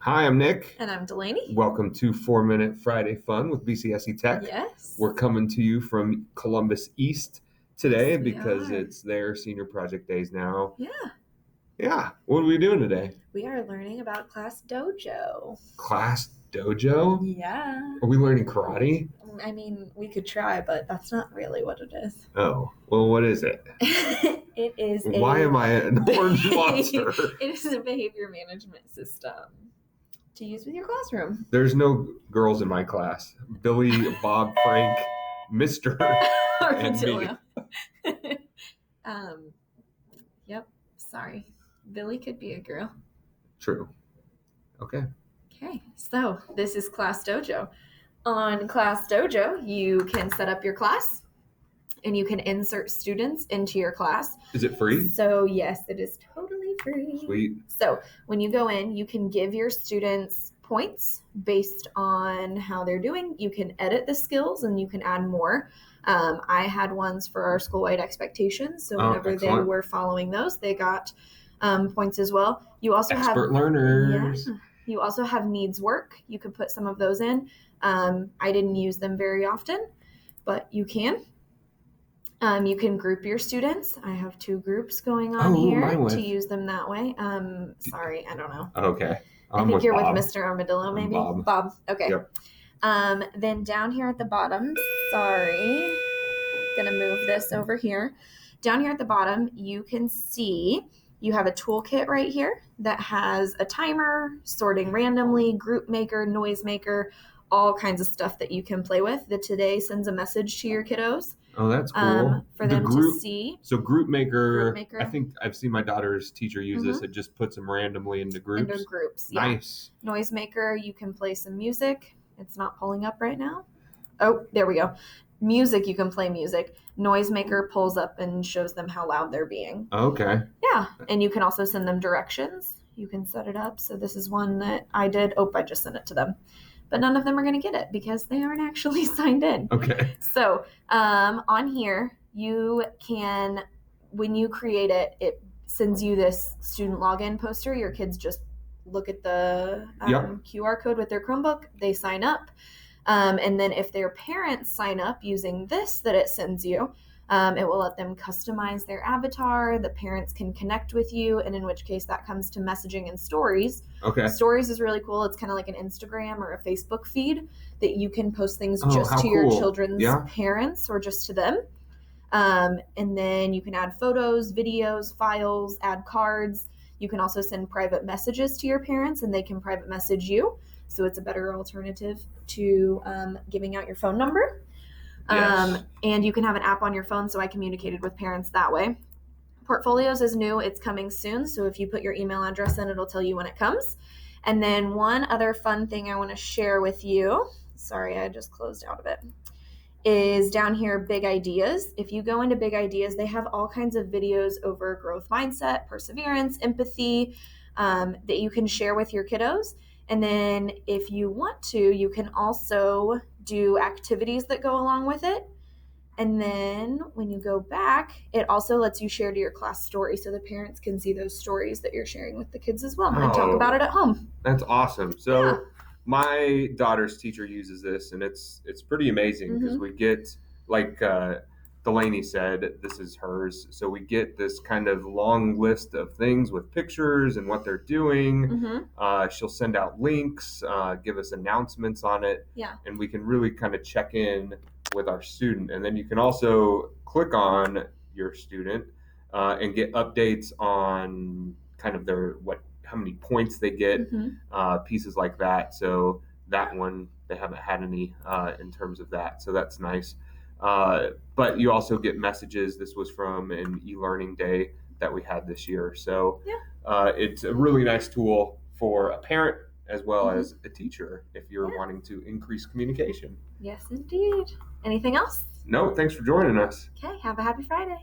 Hi, I'm Nick. And I'm Delaney. Welcome to 4-Minute Friday Fun with BCSC Tech. Yes. We're coming to you from Columbus East today Yes, we because are. it's their senior project days now. Yeah. Yeah. What are we doing today? We are learning about Class Dojo. Class Dojo? Yeah. Are we learning karate? I mean, we could try, but that's not really what it is. Oh, well, what is it? It is Why am I an orange monster? It is a behavior management system to use with your classroom. There's no girls in my class. Billy, Bob, Frank, Mr. and me. Yep. Sorry. Billy could be a girl. True. Okay. Okay, so this is Class Dojo. On Class Dojo, you can set up your class and you can insert students into your class. Is it free? So yes, it is totally free. Sweet. So when you go in, you can give your students points based on how they're doing. You can edit the skills and you can add more. I had ones for our school-wide expectations. So whenever they were following those, they got points as well. You also have expert learners. Yeah. You also have needs work. You could put some of those in. I didn't use them very often, but you can. You can group your students. I have 2 groups going on here to use them that way. Sorry, I don't know. Okay. I think you're with Mr. Armadillo, maybe? Bob. Okay. Yep. Then down here at the bottom, sorry, gonna move this over here. Down here at the bottom, you can see you have a toolkit right here that has a timer, sorting randomly, group maker, noise maker, all kinds of stuff that you can play with. The Today sends a message to your kiddos. Oh, that's cool. For them to see. So group maker, I think I've seen my daughter's teacher use this. It just puts them randomly into groups. Into groups, yeah. Nice. Noise maker, you can play some music. It's not pulling up right now. Oh, there we go. Music, you can play music. Noise maker pulls up and shows them how loud they're being. Okay. Yeah, and you can also send them directions. You can set it up. So this is one that I did. Oh, I just sent it to them. But none of them are going to get it because they aren't actually signed in. Okay. So on here, you can, when you create it, it sends you this student login poster. Your kids just look at the QR code with their Chromebook. They sign up. And then if their parents sign up using this that it sends you, it will let them customize their avatar. The parents can connect with you, and in which case that comes to messaging and stories. Okay. Stories is really cool. It's kind of like an Instagram or a Facebook feed that you can post things just to your children's parents or just to them. And then you can add photos, videos, files, add cards. You can also send private messages to your parents, and they can private message you. So it's a better alternative to giving out your phone number. Yes. And you can have an app on your phone, so I communicated with parents that way. Portfolios is new. It's coming soon. So if you put your email address in, it'll tell you when it comes. And then one other fun thing I want to share with you, sorry, I just closed out of it, is down here, Big Ideas. If you go into Big Ideas, they have all kinds of videos over growth mindset, perseverance, empathy, that you can share with your kiddos. And then if you want to, you can also do activities that go along with it. And then when you go back, it also lets you share to your class story so the parents can see those stories that you're sharing with the kids as well and talk about it at home. That's awesome. So my daughter's teacher uses this, and it's pretty amazing because we get, like Delaney said, this is hers. So we get this kind of long list of things with pictures and what they're doing. She'll send out links, give us announcements on it. Yeah. And we can really kind of check in with our student. And then you can also click on your student and get updates on kind of how many points they get, pieces like that. So that one, they haven't had any in terms of that. So that's nice. But you also get messages. This was from an e-learning day that we had this year. So it's a really nice tool for a parent as well as a teacher if you're wanting to increase communication. Yes, indeed. Anything else? No, thanks for joining us. Okay, have a happy Friday.